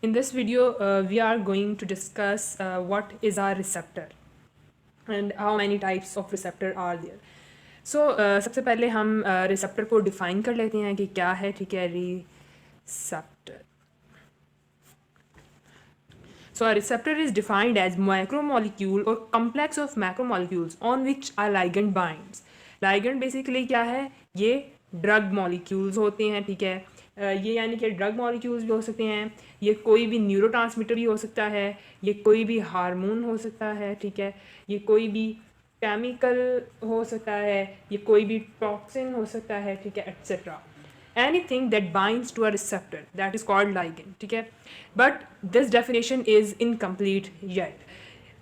In this video, we are going to discuss what is our receptor and how many types of receptor are there. So सबसे पहले हम receptor को define कर लेते हैं कि क्या है, ठीक है, receptor. So a receptor is defined as macromolecule or complex of macromolecules on which a ligand binds. Ligand basically क्या है, ये drug molecules होते हैं, ठीक है. ये यानी कि ड्रग मॉलिक्यूल्स भी हो सकते हैं, ये कोई भी न्यूरोट्रांसमीटर भी हो सकता है, ये कोई भी हार्मोन हो सकता है, ठीक है, ये कोई भी केमिकल हो सकता है, ये कोई भी टॉक्सिन हो सकता है, ठीक है, etcetera. Anything that binds to a receptor, that is called ligand, ठीक है. But this definition is incomplete yet.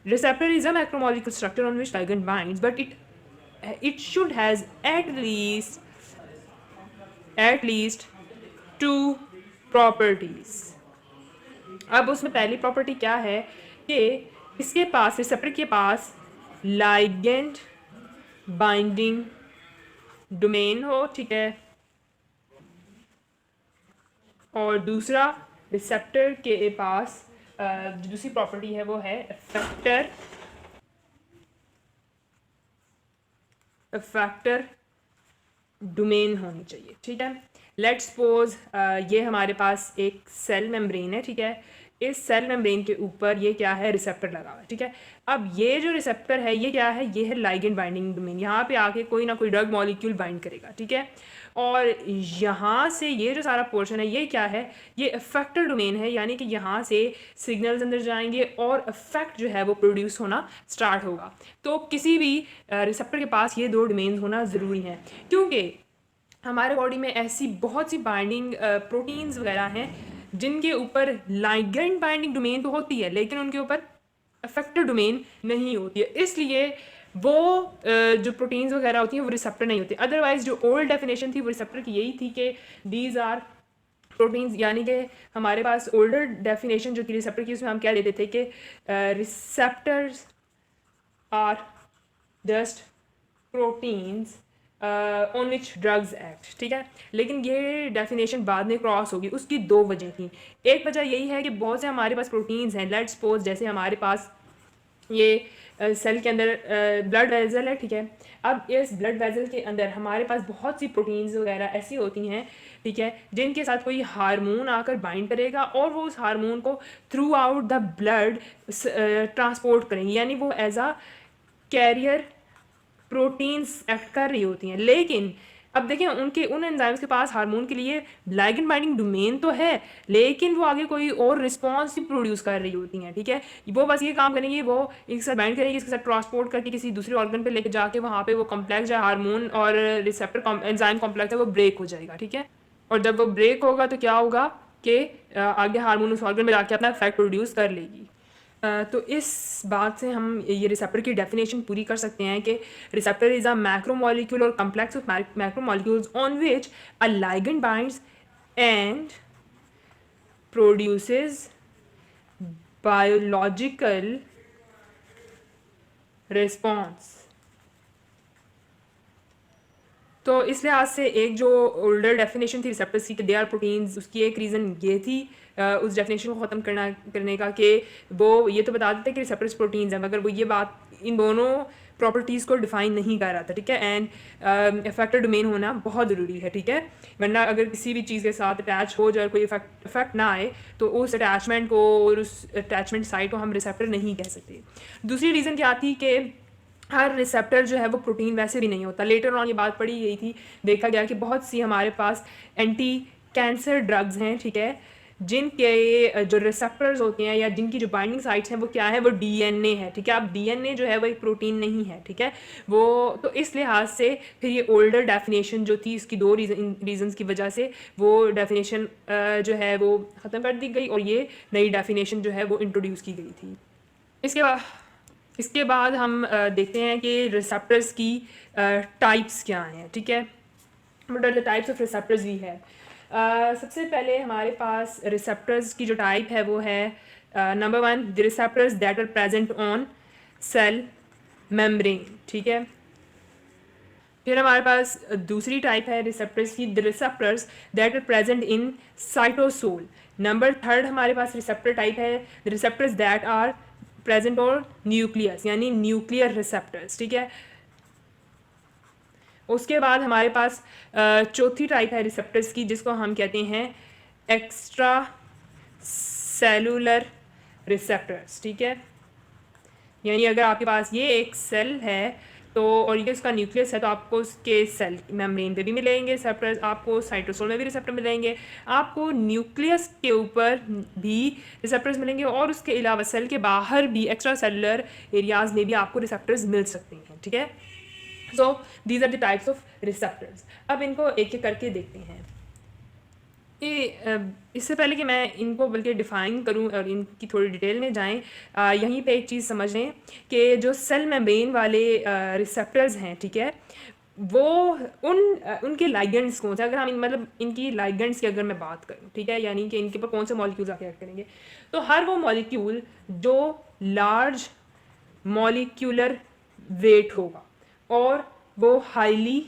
Receptor is a macromolecule structure on which ligand binds, but it should has at least two properties. अब उसमें पहली property क्या है कि इसके पास, receptor के पास लाइगेंड बाइंडिंग डोमेन हो, ठीक है, और दूसरा रिसेप्टर के पास जो दूसरी प्रॉपर्टी है वो है इफेक्टर डोमेन होनी चाहिए, ठीक है. लेट्स सपोज ये हमारे पास एक सेल मेम्ब्रेन है, ठीक है. इस सेल मेम्ब्रेन के ऊपर ये क्या है, रिसेप्टर लगा हुआ है, ठीक है. अब ये जो रिसेप्टर है ये क्या है, ये है लाइगेंड बाइंडिंग डोमेन. यहाँ पे आके कोई ना कोई ड्रग मॉलिक्यूल बाइंड करेगा, ठीक है. और यहाँ से ये जो सारा पोर्शन है ये क्या है, ये इफेक्टर डोमेन है, यानी कि यहाँ से सिग्नल्स अंदर जाएंगे और इफेक्ट जो है वो प्रोड्यूस होना स्टार्ट होगा. तो किसी भी रिसेप्टर के पास ये दो डोमेन्स होना ज़रूरी हैं, क्योंकि हमारे बॉडी में ऐसी बहुत सी बाइंडिंग प्रोटीन्स वगैरह हैं जिनके ऊपर लाइगेंड बाइंडिंग डोमेन तो होती है लेकिन उनके ऊपर इफेक्टर डोमेन नहीं होती है. इसलिए वो जो प्रोटीन्स वगैरह होती हैं वो रिसेप्टर नहीं होती. अदरवाइज जो ओल्ड डेफिनेशन थी वो रिसेप्टर की यही थी कि दीज आर प्रोटीन्स, यानी कि हमारे पास ओल्डर डेफिनेशन जो थी रिसेप्टर की उसमें हम क्या देते थे कि receptors are just proteins on which drugs act, ठीक है. लेकिन ये डेफिनेशन बाद में क्रॉस होगी. उसकी दो वजह थी. एक वजह यही है कि बहुत से हमारे पास प्रोटीन्स हैं, लेट्स सपोज जैसे हमारे पास ये सेल के अंदर ब्लड वेजल है, ठीक है. अब इस ब्लड वेजल के अंदर हमारे पास बहुत सी प्रोटीन्स वगैरह ऐसी होती हैं, ठीक है, जिनके साथ कोई हार्मोन आकर बाइंड करेगा और वो उस हार्मोन को throughout the blood transport करेंगे, यानी वो as a carrier proteins act कर रही होती हैं. लेकिन अब देखें उन एंजाइम्स के पास हार्मोन के लिए लाइगेंड बाइंडिंग डोमेन तो है लेकिन वो आगे कोई और रिस्पॉन्स ही प्रोड्यूस कर रही होती हैं, ठीक है. वो बस ये काम करेंगी, वो एक साथ बाइंड करेंगी, इसके साथ ट्रांसपोर्ट करके किसी दूसरे ऑर्गन पे लेके जाके वहाँ पे वो कॉम्प्लेक्स जो हार्मोन और रिसेप्टर एंजाइम कॉम्प्लेक्स है वो ब्रेक हो जाएगा, ठीक है. और जब वो ब्रेक होगा तो क्या होगा कि आगे हार्मोन उस ऑर्गन में जाके अपना इफेक्ट प्रोड्यूस कर लेगी. तो इस बात से हम ये रिसेप्टर की डेफिनेशन पूरी कर सकते हैं कि रिसेप्टर इज़ अ मैक्रोमोलिक्यूल और complex of macromolecules on which a ligand binds and produces biological response. तो इस लिहाज से एक जो ओल्डर डेफिनेशन थी रिसेप्टर्स की, दे आर प्रोटीन्स, उसकी एक रीज़न ये थी उस डेफिनेशन को ख़त्म करने का कि वो ये तो बता देते कि रिसेप्टर्स प्रोटीन्स हैं, मगर वो ये बात इन दोनों प्रॉपर्टीज़ को डिफाइन नहीं कर रहा था, ठीक है. एंड इफेक्टर डोमेन होना बहुत ज़रूरी है, ठीक है, वरना अगर किसी भी चीज़ के साथ अटैच हो जाए, कोई इफेक्ट ना आए तो उस अटैचमेंट को और उस अटैचमेंट साइट को हम रिसेप्टर नहीं कह सकते. दूसरी रीज़न क्या थी कि हर रिसेप्टर जो है वो प्रोटीन वैसे भी नहीं होता. लेटर ऑन ये बात पढ़ी गई थी, देखा गया कि बहुत सी हमारे पास एंटी कैंसर ड्रग्स हैं, ठीक है, जिनके जो रिसेप्टर्स होते हैं या जिनकी जो बाइंडिंग साइट्स हैं वो क्या है, वो डीएनए है, ठीक है. अब डीएनए जो है वो एक प्रोटीन नहीं है, ठीक है. वो तो इस लिहाज से फिर ये ओल्डर डेफिनेशन जो थी इसकी दो रीजंस की वजह से वो डेफिनेशन जो है वो ख़त्म कर दी गई और ये नई डेफिनेशन जो है वो इंट्रोड्यूस की गई थी. इसके बाद हम देखते हैं कि रिसेप्टर्स की टाइप्स क्या हैं, ठीक है. What are the types of receptors we है. सबसे पहले हमारे पास रिसेप्टर्स की जो टाइप है वो है number 1 the receptors that are present on cell membrane, ठीक है. फिर हमारे पास दूसरी टाइप है रिसेप्टर्स की, the receptors that are present in cytosol. Number third हमारे पास रिसेप्टर टाइप है the receptors that are present और न्यूक्लियस, यानी न्यूक्लियर रिसेप्टर्स, ठीक है। उसके बाद हमारे पास चौथी टाइप है रिसेप्टर्स की, जिसको हम कहते हैं एक्स्ट्रा सेलुलर रिसेप्टर्स, ठीक है। यानी अगर आपके पास ये एक सेल है तो और ये उसका न्यूक्लियस है तो आपको उसके सेल मेम्ब्रेन पे भी मिलेंगे रिसेप्टर्स, आपको साइटोसोल में भी रिसेप्टर मिलेंगे, आपको न्यूक्लियस के ऊपर भी रिसेप्टर्स मिलेंगे, और उसके अलावा सेल के बाहर भी एक्स्ट्रा सेलुलर एरियाज में भी आपको रिसेप्टर्स मिल सकते हैं, ठीक है। So these are the types of receptors. अब इनको एक एक करके देखते हैं। इससे पहले कि मैं इनको बल्कि डिफ़ाइन करूं और इनकी थोड़ी डिटेल में जाएं, यहीं पे एक चीज़ समझ लें कि जो सेल मेम्ब्रेन वाले रिसेप्टर्स हैं, ठीक है, वो उनके लाइगेंड्स कौन से, अगर हम मतलब इनकी लाइगेंड्स की अगर मैं बात करूं, ठीक है, यानी कि इनके ऊपर कौन से मॉलिक्यूल्स आके एक्ट करेंगे, तो हर वो मॉलिक्यूल जो लार्ज मॉलिक्यूलर वेट होगा और वो हाईली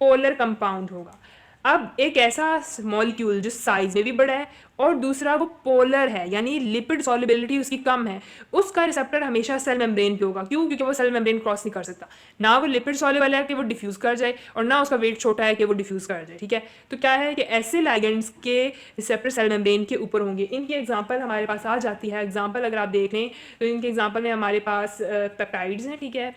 पोलर कंपाउंड होगा। अब एक ऐसा मॉलिक्यूल जो साइज में भी बड़ा है और दूसरा वो पोलर है, यानी लिपिड सॉल्युबिलिटी उसकी कम है, उसका रिसेप्टर हमेशा सेल मेम्ब्रेन पे होगा। क्यों? क्योंकि वो सेल मेम्ब्रेन क्रॉस नहीं कर सकता। ना वो लिपिड सॉल्युबल है कि वो डिफ्यूज कर जाए, और ना उसका वेट छोटा है कि वो डिफ्यूज कर जाए, ठीक है। तो क्या है कि ऐसे लाइगेंड्स के रिसेप्टर सेल मेम्ब्रेन के ऊपर होंगे। इनकी एग्जांपल हमारे पास आ जाती है। एग्जांपल अगर आप देख लें तो इनके एग्जांपल में हमारे पास पेप्टाइड्स हैं, ठीक है,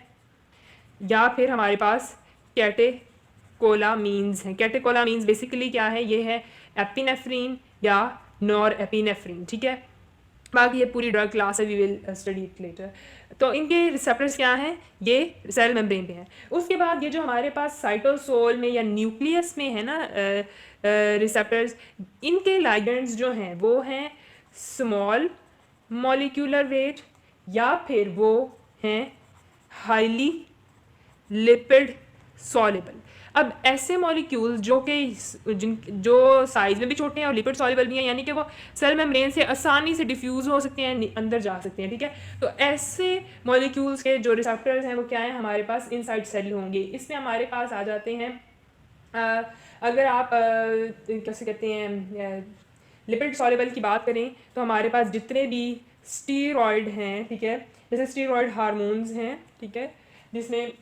या फिर हमारे पास कैटेकोलामीन्स हैं। कैटेकोलामीन्स बेसिकली क्या है, ये है एपिनेफ्रीन या नॉर एपिनेफ्रीन, ठीक है। बाकी ये पूरी ड्रग क्लास है, we will study it later. तो इनके रिसेप्टर्स क्या हैं, ये सेल मेम्ब्रेन पे हैं। उसके बाद ये जो हमारे पास साइटोसोल में या न्यूक्लियस में है ना रिसेप्टर्स, इनके लाइगेंड्स जो हैं वो हैं स्मॉल मॉलिक्यूलर वेट या फिर वो हैं हाईली लिपिड सॉल्युबल। अब ऐसे मॉलिक्यूल्स जो कि जो साइज में भी छोटे हैं और लिपिड सॉल्युबल भी हैं, यानी कि वो सेल मेम्ब्रेन से आसानी से डिफ्यूज हो सकते हैं, अंदर जा सकते हैं, ठीक है। तो ऐसे मॉलिक्यूल्स के जो रिसेप्टर्स हैं वो क्या है, हमारे पास इनसाइड सेल होंगे। इसमें हमारे पास आ जाते हैं अगर आप कैसे कहते हैं लिपिड सॉल्युबल की बात करें तो हमारे पास जितने भी स्टीरॉयड हैं, ठीक है, जैसे स्टीरॉयड हार्मोन्स हैं, ठीक है, जिसमें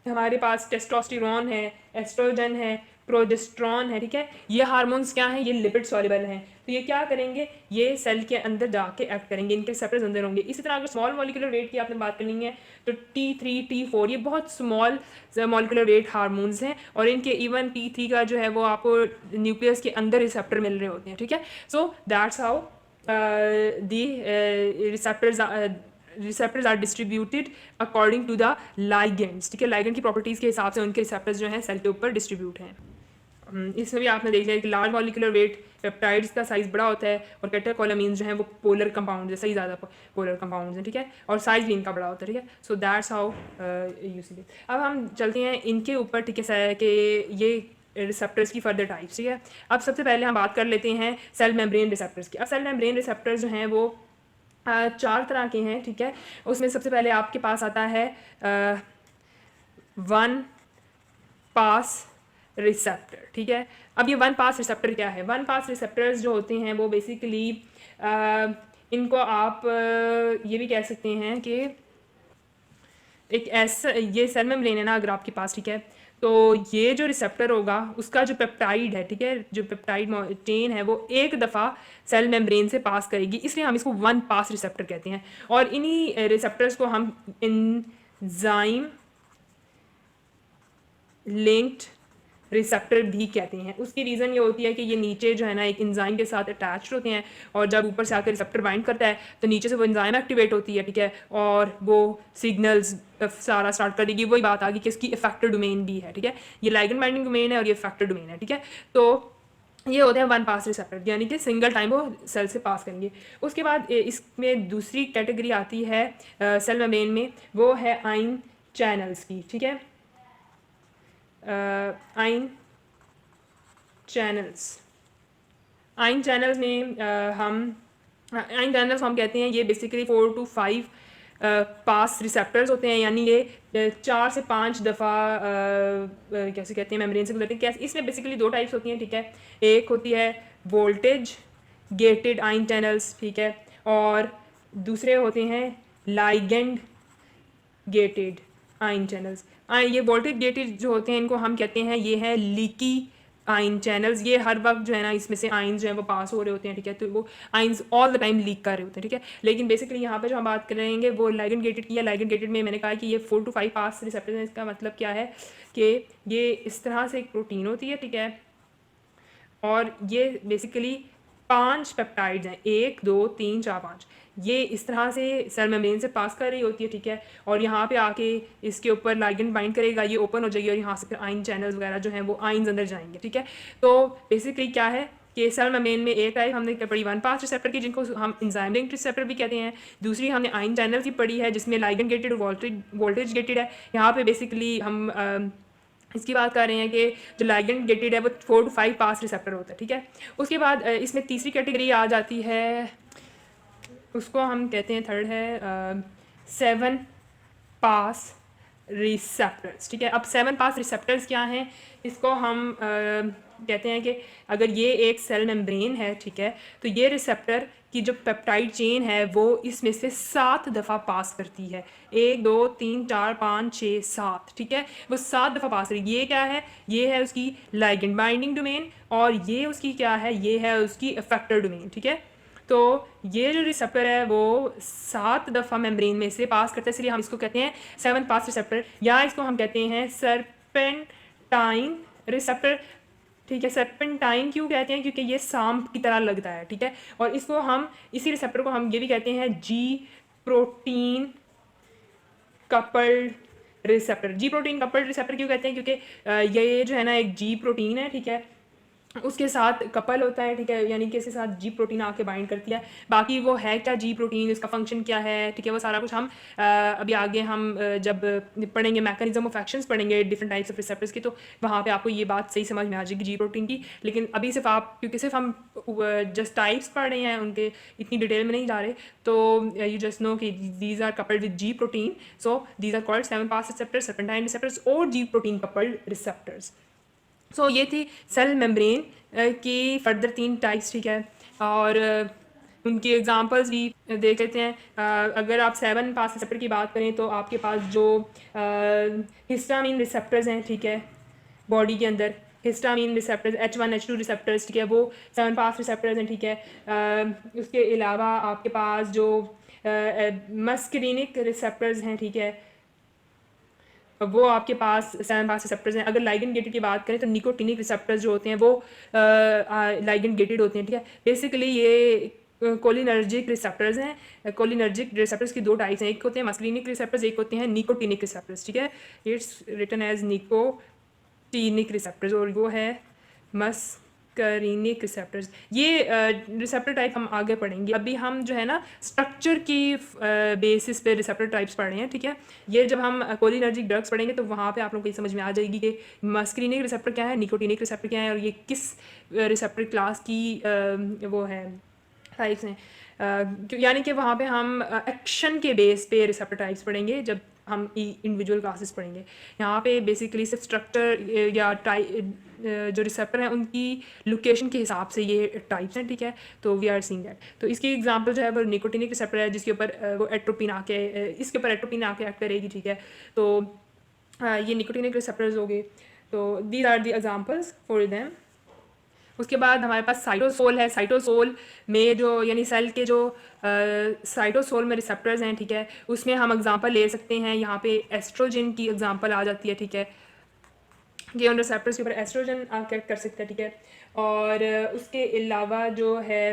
हमारे पास टेस्टोस्टेरोन है, एस्ट्रोजन है, प्रोजेस्ट्रॉन है, ठीक है, ये हार्मोन्स क्या हैं, ये लिपिड सॉल्युबल हैं। तो ये क्या करेंगे, ये सेल के अंदर जाके एक्ट करेंगे, इनके रिसेप्टर्स अंदर होंगे। इसी तरह अगर स्मॉल मॉलिक्यूलर वेट की आपने बात करनी है तो T3 T4 ये बहुत स्मॉल मॉलिक्यूलर वेट हार्मोन्स हैं, और इनके इवन T3 का जो है वो आपको न्यूक्लियस के अंदर रिसेप्टर मिल रहे होते हैं, ठीक है। So that's how the receptors are distributed according to the ligands, ठीक है। लाइगेंड की प्रॉपर्टीज़ के हिसाब से उनके रिसेप्टर्स जो हैं सेल के ऊपर डिस्ट्रीब्यूट हैं। इसमें भी आपने देख लिया कि लार्ज मॉलिक्यूलर वेट पेप्टाइड्स का साइज़ बड़ा होता है, और कैटेकोलामीन्स जो हैं वो पोलर कंपाउंड जैसे ही ज़्यादा पोलर कंपाउंड्स हैं, ठीक है, और साइज़ भी इनका बड़ा होता है, ठीक है। So that's how you see this. अब हम चलते हैं इनके ऊपर, ठीक है, कि ये रिसेप्टर्स की फर्दर टाइप्स, ठीक है। अब सबसे पहले हम बात कर लेते हैं सेल मेम्ब्रेन रिसेप्टर्स की। अब सेल मेम्ब्रेन रिसेप्टर्स जो हैं वो चार तरह के हैं, ठीक है। उसमें सबसे पहले आपके पास आता है वन पास रिसेप्टर, ठीक है। अब ये वन पास रिसेप्टर क्या है, वन पास रिसेप्टर्स जो होते हैं वो बेसिकली इनको आप ये भी कह सकते हैं कि एक ऐसा, ये सेल मेम्ब्रेन है ना अगर आपके पास, ठीक है, तो ये जो रिसेप्टर होगा उसका जो पेप्टाइड है, ठीक है, जो पेप्टाइड चेन है वो एक दफ़ा सेल मेम्ब्रेन से पास करेगी, इसलिए हम इसको वन पास रिसेप्टर कहते हैं। और इन्हीं रिसेप्टर्स को हम एंजाइम लिंक्ड रिसेप्टर भी कहते हैं। उसकी रीज़न ये होती है कि ये नीचे जो है ना एक एंजाइम के साथ अटैच होते हैं, और जब ऊपर से आकर रिसेप्टर बाइंड करता है तो नीचे से वो एंजाइम एक्टिवेट होती है, ठीक है, और वो सिग्नल्स सारा स्टार्ट कर देगी। वही बात आ गई कि इसकी इफेक्टर डोमेन भी है, ठीक है, ये लाइगेंड बाइंडिंग डोमेन है और ये इफेक्टर डोमेन है, ठीक है। तो ये होते हैं वन पास रिसेप्टर, यानी कि सिंगल टाइम वो सेल से पास करेंगे। उसके बाद इसमें दूसरी कैटेगरी आती है सेल मेम्ब्रेन में, वो है आइन चैनल्स की, ठीक है, आइन चैनल्स। आइन चैनल्स में हम कहते हैं ये बेसिकली 4 to 5 पास रिसेप्टर्स होते हैं, यानी ये 4 से 5 दफ़ा कैसे कहते हैं मेम्ब्रेन से गुजरते हैं। कैसे, इसमें बेसिकली 2 टाइप्स होती हैं, ठीक है। एक होती है वोल्टेज गेटेड आयन चैनल्स, ठीक है, और दूसरे होते हैं लाइगेंड गेटेड आयन चैनल्स। ये वोल्टेज गेटेड जो होते हैं इनको हम कहते हैं ये है लीकी आयन चैनल्स। ये हर वक्त जो है ना इसमें से आयन्स जो है वो पास हो रहे होते हैं, ठीक है, तो वो ions all the time leak कर रहे होते हैं, ठीक है। लेकिन बेसिकली यहाँ पे जो हम बात करेंगे वो लाइगेंड गेटेड की है। लाइगेंड गेटेड में मैंने कहा कि ये 4 to 5 पास रिसेप्टर्स हैं। इसका मतलब क्या है कि ये इस तरह से एक प्रोटीन होती है, ठीक है, और ये बेसिकली 5 पेप्टाइड्स हैं, 1 2 3 4 5, ये इस तरह से सेल मेम्ब्रेन से पास कर रही होती है, ठीक है, और यहाँ पे आके इसके ऊपर लाइगेंड बाइंड करेगा, ये ओपन हो जाएगी और यहाँ से फिर आयन चैनल्स वगैरह जो हैं वो आयन्स अंदर जाएंगे, ठीक है। तो बेसिकली क्या है कि सेल मेम्ब्रेन में एक टाइप हमने पढ़ी 1 पास रिसेप्टर की, जिनको हम एंजाइम लिंक्ड रिसेप्टर भी कहते हैं। दूसरी हमने आयन चैनल की पढ़ी है जिसमें लाइगेंड गेटेड वोल्टेज गेटेड है। यहाँ पे बेसिकली हम इसकी बात कर रहे हैं कि जो लाइगेंड गेटेड है वो 4 to 5 पास रिसेप्टर होता है, ठीक है। उसके बाद इसमें तीसरी कैटेगरी आ जाती है, उसको हम कहते हैं थर्ड है 7 पास रिसेप्टर्स, ठीक है। अब 7 पास रिसेप्टर्स क्या हैं, इसको हम कहते हैं कि अगर ये एक सेल मेम्ब्रेन है, ठीक है, तो ये रिसेप्टर की जो पेप्टाइड चेन है वो इसमें से 7 दफ़ा पास करती है। 1 2 3 4 5 6 7, ठीक है, वो 7 दफ़ा पास करेगी। ये क्या है, ये है उसकी लाइगेंड बाइंडिंग डोमेन, और ये उसकी क्या है, ये है उसकी इफेक्टर डोमेन, ठीक है। तो ये जो रिसेप्टर है वो 7 दफ़ा मेम्ब्रेन में से पास करता है, इसलिए हम इसको कहते हैं 7 पास रिसेप्टर, या इसको हम कहते हैं सर्पेंटाइन रिसेप्टर, ठीक है। सर्पेंटाइन क्यों कहते हैं, क्योंकि ये सांप की तरह लगता है, ठीक है, और इसको हम इसी रिसेप्टर को हम ये भी कहते हैं जी प्रोटीन कपल्ड रिसेप्टर। जी प्रोटीन कपल्ड रिसेप्टर क्यों कहते हैं, क्योंकि ये जो है ना एक जी प्रोटीन है, ठीक है, उसके साथ कपल होता है, ठीक है, यानी कि इसके साथ जी प्रोटीन आके बाइंड करती है। बाकी वो है क्या जी प्रोटीन, इसका फंक्शन क्या है, ठीक है, वो सारा कुछ हम अभी आगे हम जब पढ़ेंगे मैकेनिज्म ऑफ एक्शंस पढ़ेंगे डिफरेंट टाइप्स ऑफ रिसेप्टर्स की, तो वहाँ पे आपको ये बात सही समझ में आ जाएगी जी प्रोटीन की। लेकिन अभी सिर्फ आप, क्योंकि सिर्फ हम जस्ट टाइप्स पढ़ रहे हैं, उनके इतनी डिटेल में नहीं जा रहे, तो यू जस्ट नो कि these are coupled with G protein, so these are called 7 pass receptors, serpentine receptors और G protein coupled receptors. So ये थी सेल मेम्ब्रेन की फर्दर 3 टाइप्स, ठीक है, और उनकी एग्जांपल्स भी देख लेते हैं। अगर आप 7 पास रिसेप्टर की बात करें तो आपके पास जो हिस्टामिन रिसेप्टर्स हैं, ठीक है, बॉडी के अंदर histamine receptors H1 H2 receptors, ठीक है, वो 7 पास रिसेप्टर्स हैं, ठीक है। उसके अलावा आपके पास जो मस्करीनिक रिसेप्टर्स हैं, ठीक है, वो आपके पास 7 पास रिसेप्टर्स हैं। अगर लाइगेंड गेटेड की बात करें तो निकोटिनिक रिसेप्टर्स जो होते हैं वो लाइगेंड गेटेड होते हैं, ठीक है। बेसिकली ये कोलिनर्जिक रिसेप्टर्स हैं। कोलिनर्जिक रिसेप्टर्स की 2 टाइप्स हैं, एक होते हैं मस्करीनिक रिसेप्टर्स, एक होते हैं निकोटिनिक रिसेप्टर्स, ठीक है। It's written as nicotinic receptors, और वो है मस्करीनिक रिसेप्टर्स। ये रिसेप्टर टाइप हम आगे पढ़ेंगे, अभी हम जो है ना स्ट्रक्चर की बेसिस पे रिसेप्टर टाइप्स पढ़ रहे हैं, ठीक है। ये जब हम कोलिनर्जिक ड्रग्स पढ़ेंगे तो वहाँ पे आप लोगों को ये समझ में आ जाएगी कि मस्करीनिक रिसेप्टर क्या है, निकोटिनिक रिसेप्टर क्या है, और ये किस रिसेप्टर क्लास की वो है टाइप्स हैं। यानी कि वहाँ पे हम एक्शन के बेस पे रिसेप्टर टाइप्स पढ़ेंगे जब हम इंडिविजुअल क्लासेस पढ़ेंगे। यहाँ पे बेसिकली सिर्फ स्ट्रक्चर या जो रिसेप्टर हैं उनकी लोकेशन के हिसाब से ये टाइप्स हैं, ठीक है। तो वी आर सीइंग दैट। तो इसकी एग्जांपल जो है वो निकोटिनिक रिसेप्टर है, जिसके ऊपर वो एट्रोपिन आके इसके ऊपर एट्रोपिन आके एक्ट करेगी, ठीक है। तो ये निकोटिनिक रिसेप्टर्स हो गए, तो these are the examples for them. उसके बाद हमारे पास साइटोसोल है। साइटोसोल में जो यानी सेल के जो साइटोसोल में रिसेप्टर्स हैं, ठीक है, उसमें हम एग्जांपल ले सकते हैं। यहाँ पे एस्ट्रोजन की एग्जांपल आ जाती है, ठीक है, कि उन रिसेप्टर्स के ऊपर एस्ट्रोजन एक्ट कर सकता है, ठीक है। और उसके अलावा जो है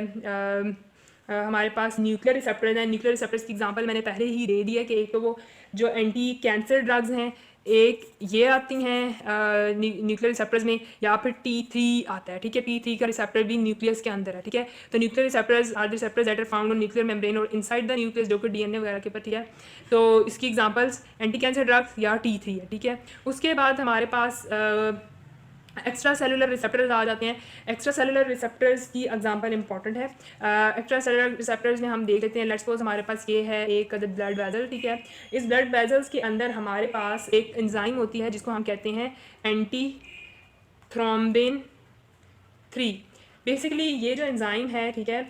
हमारे पास न्यूक्लियर रिसेप्टर्स हैं। न्यूक्लियर रिसेप्टर्स की एग्जांपल मैंने पहले ही दे दी है कि एक तो वो जो एंटी कैंसर ड्रग्स हैं, एक ये आती हैं न्यूक्लियर रिसेप्टर्स में, या फिर T3 आता है, ठीक है। T3 का रिसेप्टर भी न्यूक्लियस के अंदर है, ठीक है। तो nuclear receptors are the receptors that are found on nuclear membrane और इनसाइड द न्यूक्लियस, जो कि DNA वगैरह के ऊपर, ठीक है। तो इसकी एग्जांपल्स एंटी कैंसर ड्रग्स या T3 है, ठीक है। उसके बाद हमारे पास एक्स्ट्रा सेलुलर रिसेप्टर्स आ जाते हैं। एक्स्ट्रा सेलुलर रिसेप्टर्स की एग्जांपल इंपॉर्टेंट है। एक्स्ट्रा सेलुलर रिसेप्टर्स में हम देख लेते हैं, लेट्स सपोज हमारे पास ये है एक ब्लड वेजल, ठीक है। इस ब्लड वेजल्स के अंदर हमारे पास एक एंजाइम होती है जिसको हम कहते हैं एंटी थ्रोम्बिन 3। बेसिकली ये जो एंजाइम है, ठीक है,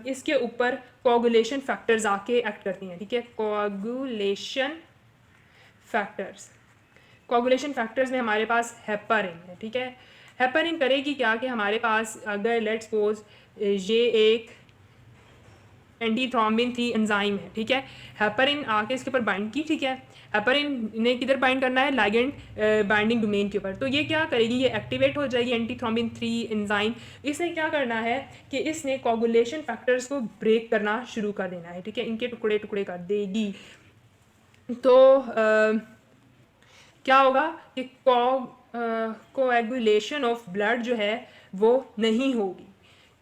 इसके ऊपर कोगुलेशन फैक्टर्स आके एक्ट करती हैं, ठीक है। कोगुलेशन फैक्टर्स, कोगुलेशन फैक्टर्स में हमारे पास हेपरिन है, ठीक है। हेपरिन करेगी क्या कि हमारे पास अगर लेट्स सपोज ये एक एंटी थ्रोम्बिन 3 एंजाइम है, ठीक है। हेपरिन आके इसके ऊपर बाइंड की, ठीक है। हेपरिन ने किधर बाइंड करना है, लाइगेंड बाइंडिंग डोमेन के ऊपर। तो ये क्या करेगी, ये एक्टिवेट हो जाएगी एंटी थ्रोम्बिन 3 एंजाइम। इसने क्या करना है कि इसने कोगुलेशन फैक्टर्स को ब्रेक करना शुरू कर देना है, ठीक है, इनके टुकड़े टुकड़े कर देगी। तो क्या होगा कि कोएगुलेशन ऑफ ब्लड जो है वो नहीं होगी।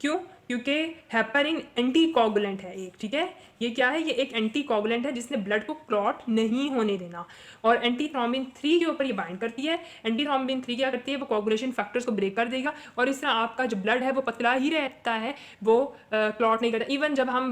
क्यों? क्योंकि हेपरिन एंटी कोगुलेंट है एक, ठीक है। ये क्या है, ये एक एंटी कोगुलेंट है जिसने ब्लड को क्लॉट नहीं होने देना, और एंटी थ्रोम्बिन 3 के ऊपर ये बाइंड करती है। एंटी थ्रोम्बिन 3 क्या करती है, वो कोगुलेशन फैक्टर्स को ब्रेक कर देगा, और इस तरह आपका जो ब्लड है वो पतला ही रहता है, वो क्लॉट नहीं करता।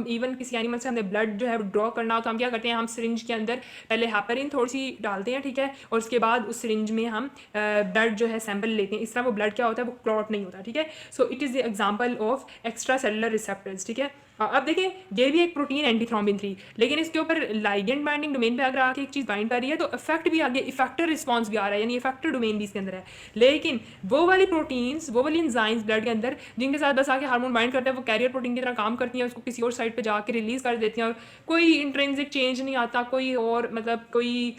इवन किसी एनिमल से हमने ब्लड जो है ड्रॉ करना हो तो हम क्या करते हैं, हम सिरिंज के अंदर पहले हेपरिन थोड़ी सी डालते हैं, ठीक है, और उसके बाद उस सिरिंज में हम ब्लड जो है सैंपल लेते हैं। इस तरह वो ब्लड क्या होता है, वो क्लॉट नहीं होता, ठीक है। So it is the example of extra cellular receptors, ठीक है। अब देखिए ये भी एक प्रोटीन एंटी थ्रोम्बिन 3, लेकिन इसके ऊपर लाइगेंड बाइंडिंग डोमेन पे अगर आके एक चीज़ बाइंड कर रही है तो इफेक्ट भी आगे, इफेक्टर रिस्पॉन्स भी आ रहा है, यानी इफेक्टर डोमेन भी इसके अंदर है। लेकिन वो वाली प्रोटीन्स, वो वाली एंजाइम्स ब्लड के अंदर जिनके साथ बस आके हार्मोन बाइंड करते हैं, वो कैरियर प्रोटीन की तरह काम करती हैं, उसको किसी और साइड पे जाके रिलीज कर देती हैं, और कोई इंट्रिंसिक चेंज नहीं आता, कोई और मतलब कोई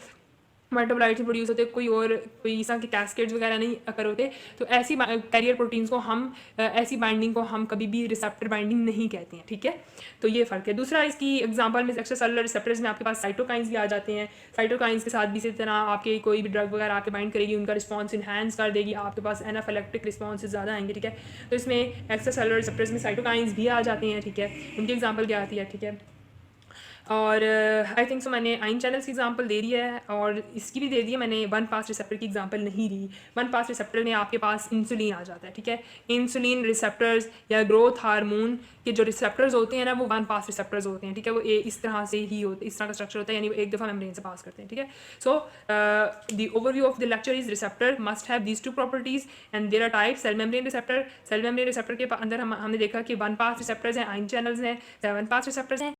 मेटाबोलाइट्स प्रोड्यूस होते, कोई इस तरह के कैस्केड्स वगैरह नहीं अकर होते। तो ऐसी कैरियर प्रोटीन्स को हम ऐसी बाइंडिंग को हम कभी भी रिसेप्टर बाइंडिंग नहीं कहते हैं, ठीक है। तो ये फ़र्क है। दूसरा इसकी एग्जांपल में एक्स्ट्रा सेलुलर रिसेप्टर्स में आपके पास साइटोकाइंस भी आ जाते हैं। साइटोकाइंस के साथ भी इसी तरह आपके कोई भी ड्रग वगैरह आके बाइंड करेगी, उनका रिस्पॉन्स इन्हांस कर देगी, आपके पास एनाफिलेक्टिक रिस्पॉन्स ज़्यादा आएंगे, ठीक है। तो इसमें एक्स्ट्रा सेलुलर रिसेप्टर्स में साइटोकाइंस भी आ जाते हैं, ठीक है। उनकी एग्जाम्पल क्या आती है, ठीक है। और आई थिंक सो मैंने आइन चैनल्स की एग्जांपल दे दी है, और इसकी भी दे दी है मैंने, वन पास रिसेप्टर की एग्जांपल नहीं दी। वन पास रिसेप्टर में आपके पास इंसुलिन आ जाता है, ठीक है। इंसुलिन रिसेप्टर्स या ग्रोथ हार्मोन के जो रिसेप्टर्स होते हैं ना, वो वन पास रिसेप्टर्स होते हैं, ठीक है। वो इस तरह से ही होते, इस तरह का स्ट्रक्चर होता है, यानी वो एक दफ़ा मेम्ब्रेन से पास करते हैं, ठीक है। So the overview of the lecture is receptor must have these 2 properties and there are type. Cell membrane receptor, cell membrane receptor के अंदर हमने देखा कि वन पास रिसेप्टर्स हैं, आइन चैनल्स हैं, 7 पास रिसेप्टर्स हैं।